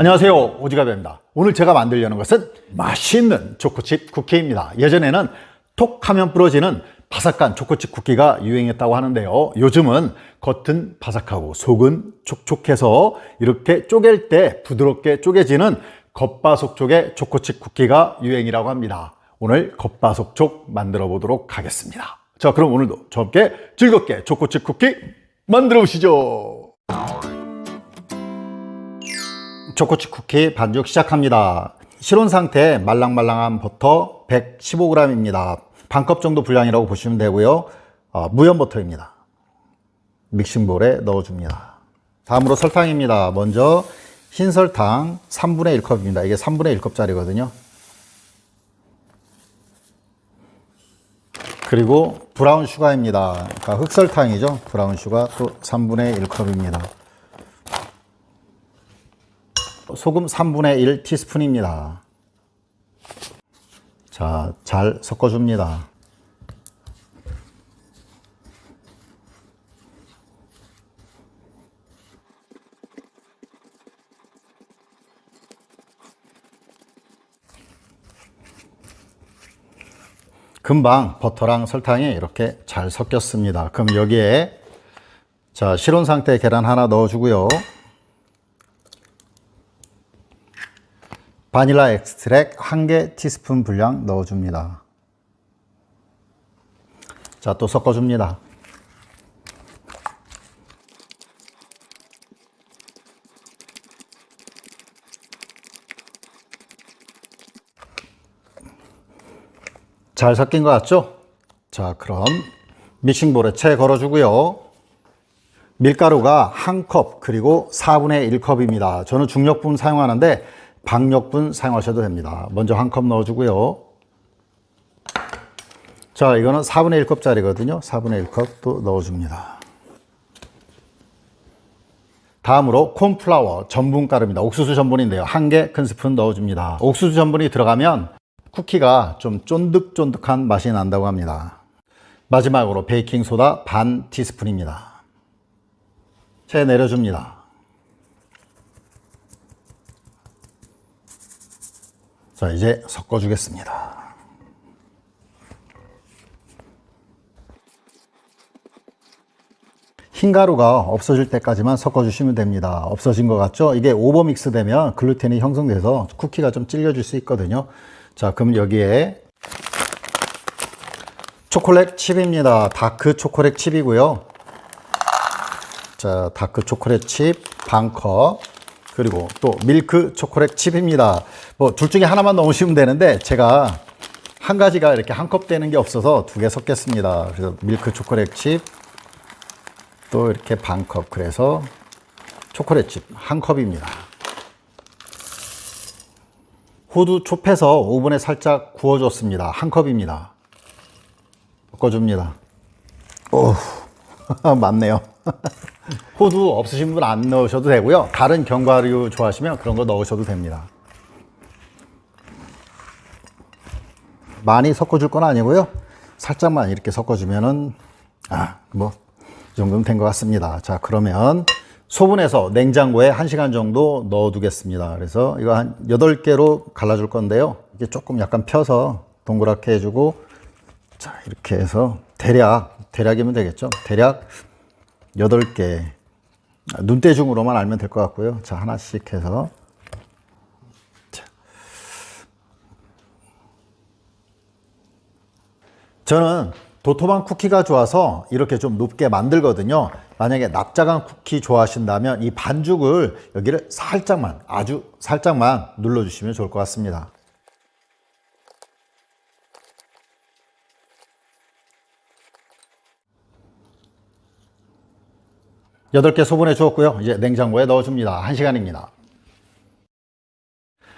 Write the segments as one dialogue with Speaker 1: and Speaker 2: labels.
Speaker 1: 안녕하세요, 오지갑입니다. 오늘 제가 만들려는 것은 맛있는 초코칩 쿠키입니다. 예전에는 톡 하면 부러지는 바삭한 초코칩 쿠키가 유행했다고 하는데요, 요즘은 겉은 바삭하고 속은 촉촉해서 이렇게 쪼갤 때 부드럽게 쪼개지는 겉바속촉의 초코칩 쿠키가 유행이라고 합니다. 오늘 겉바속촉 만들어 보도록 하겠습니다. 자, 그럼 오늘도 저와 함께 즐겁게 초코칩 쿠키 만들어 보시죠. 초코칩 쿠키 반죽 시작합니다. 실온 상태 말랑말랑한 버터 115g입니다. 반컵 정도 분량이라고 보시면 되고요. 무염 버터입니다. 믹싱볼에 넣어줍니다. 다음으로 설탕입니다. 먼저 흰 설탕 3분의 1컵입니다. 이게 3분의 1컵짜리거든요. 그리고 브라운 슈가입니다. 그러니까 흑설탕이죠. 브라운 슈가 또 3분의 1컵입니다. 소금 3분의 1 티스푼입니다. 자, 잘 섞어줍니다. 금방 버터랑 설탕이 이렇게 잘 섞였습니다. 그럼 여기에 자, 실온 상태 계란 하나 넣어주고요. 바닐라 엑스트랙 1개 티스푼 분량 넣어줍니다. 자, 또 섞어줍니다. 잘 섞인 것 같죠? 자, 그럼 믹싱볼에 채 걸어주고요. 밀가루가 1컵 그리고 4분의 1컵입니다. 저는 중력분 사용하는데 박력분 사용하셔도 됩니다. 먼저 1컵 넣어주고요. 자, 이거는 4분의 1컵짜리거든요. 4분의 1컵 또 넣어줍니다. 다음으로 콘플라워 전분가루입니다. 옥수수 전분인데요. 1개 큰 스푼 넣어줍니다. 옥수수 전분이 들어가면 쿠키가 좀 쫀득쫀득한 맛이 난다고 합니다. 마지막으로 베이킹소다 반 티스푼입니다. 채 내려줍니다. 자, 이제 섞어주겠습니다. 흰가루가 없어질 때까지만 섞어주시면 됩니다. 없어진 것 같죠? 이게 오버믹스 되면 글루텐이 형성돼서 쿠키가 좀 찔려질 수 있거든요. 자, 그럼 여기에 초콜릿 칩입니다. 다크 초콜릿 칩이고요. 자, 다크 초콜릿 칩 반컵. 그리고 또 밀크 초콜릿 칩입니다. 뭐 둘 중에 하나만 넣으시면 되는데 제가 한 가지가 이렇게 한 컵 되는 게 없어서 2개 섞겠습니다. 그래서 밀크 초콜릿 칩 또 이렇게 반컵, 그래서 초콜릿 칩 1컵입니다. 호두 촉해서 오븐에 살짝 구워줬습니다. 1컵입니다. 섞어줍니다. 오, 맞네요. 호두 없으신 분 안 넣으셔도 되고요. 다른 견과류 좋아하시면 그런 거 넣으셔도 됩니다. 많이 섞어줄 건 아니고요. 살짝만 이렇게 섞어주면은 뭐 이 정도면 된 것 같습니다. 자, 그러면 소분해서 냉장고에 1시간 정도 넣어두겠습니다. 그래서 이거 한 8개로 갈라줄 건데요. 이게 조금 약간 펴서 동그랗게 해주고, 자, 이렇게 해서 대략이면 되겠죠. 대략 8개. 눈대중으로만 알면 될 것 같고요. 자, 하나씩 해서. 자. 저는 도톰한 쿠키가 좋아서 이렇게 좀 높게 만들거든요. 만약에 납작한 쿠키 좋아하신다면 이 반죽을 여기를 살짝만, 아주 살짝만 눌러주시면 좋을 것 같습니다. 여덟 개 소분해 주었고요. 이제 냉장고에 넣어줍니다. 1시간입니다.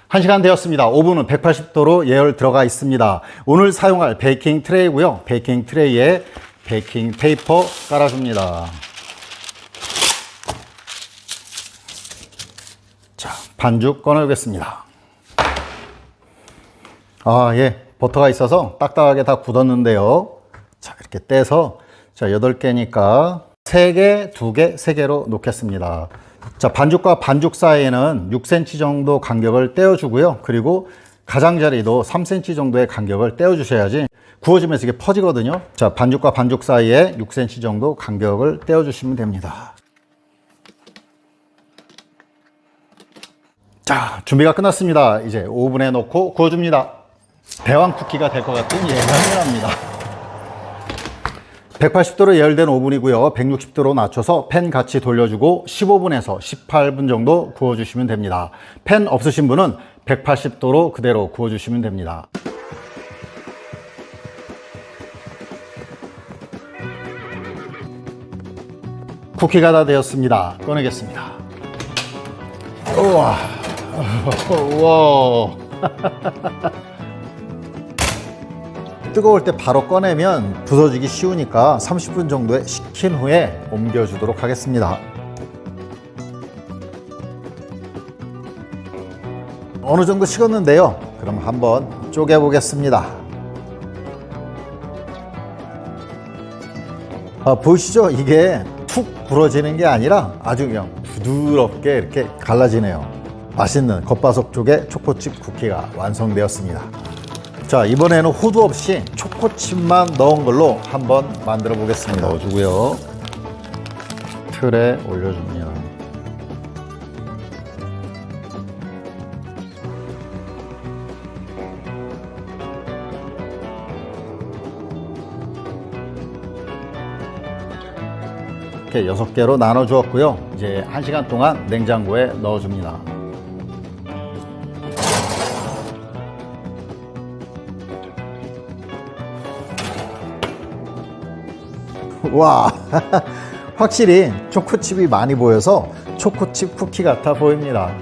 Speaker 1: 1시간 되었습니다. 오븐은 180도로 예열 들어가 있습니다. 오늘 사용할 베이킹 트레이고요. 베이킹 트레이에 베이킹 페이퍼 깔아줍니다. 자, 반죽 꺼내보겠습니다. 예, 버터가 있어서 딱딱하게 다 굳었는데요. 자, 이렇게 떼서, 자, 8개니까 3개, 2개, 3개로 놓겠습니다. 자, 반죽과 반죽 사이에는 6cm 정도 간격을 떼어주고요. 그리고 가장자리도 3cm 정도의 간격을 떼어주셔야지 구워지면서 이게 퍼지거든요. 자, 반죽과 반죽 사이에 6cm 정도 간격을 떼어주시면 됩니다. 자, 준비가 끝났습니다. 이제 오븐에 넣고 구워줍니다. 대왕 쿠키가 될 것 같은 예감이 납니다. 180도로 예열된 오븐이고요. 160도로 낮춰서 팬 같이 돌려주고 15분에서 18분 정도 구워주시면 됩니다. 팬 없으신 분은 180도로 그대로 구워주시면 됩니다. 쿠키가 다 되었습니다. 꺼내겠습니다. 우와. 우와. 뜨거울 때 바로 꺼내면 부서지기 쉬우니까 30분 정도에 식힌 후에 옮겨주도록 하겠습니다. 어느 정도 식었는데요. 그럼 한번 쪼개 보겠습니다. 보이시죠? 이게 툭 부러지는 게 아니라 아주 그냥 부드럽게 이렇게 갈라지네요. 맛있는 겉바속 쪽의 초코칩 쿠키가 완성되었습니다. 자, 이번에는 호두 없이 초코칩만 넣은 걸로 한번 만들어 보겠습니다. 넣어주고요. 틀에 올려줍니다. 이렇게 6개로 나눠 주었고요. 이제 1시간 동안 냉장고에 넣어줍니다. 와, 확실히 초코칩이 많이 보여서 초코칩 쿠키 같아 보입니다.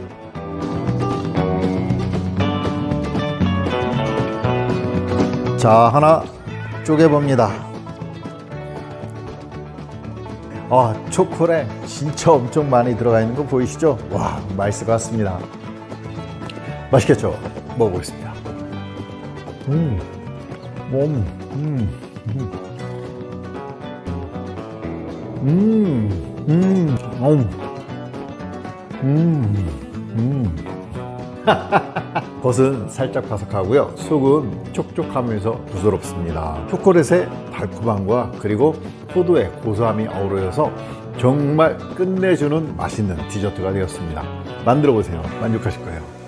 Speaker 1: 자, 하나 쪼개봅니다. 초콜릿 진짜 엄청 많이 들어가 있는 거 보이시죠? 와, 맛있을 것 같습니다. 맛있겠죠? 먹어보겠습니다. 겉은 살짝 바삭하고요. 속은 촉촉하면서 부드럽습니다. 초콜릿의 달콤함과 그리고 포도의 고소함이 어우러져서 정말 끝내주는 맛있는 디저트가 되었습니다. 만들어 보세요. 만족하실 거예요.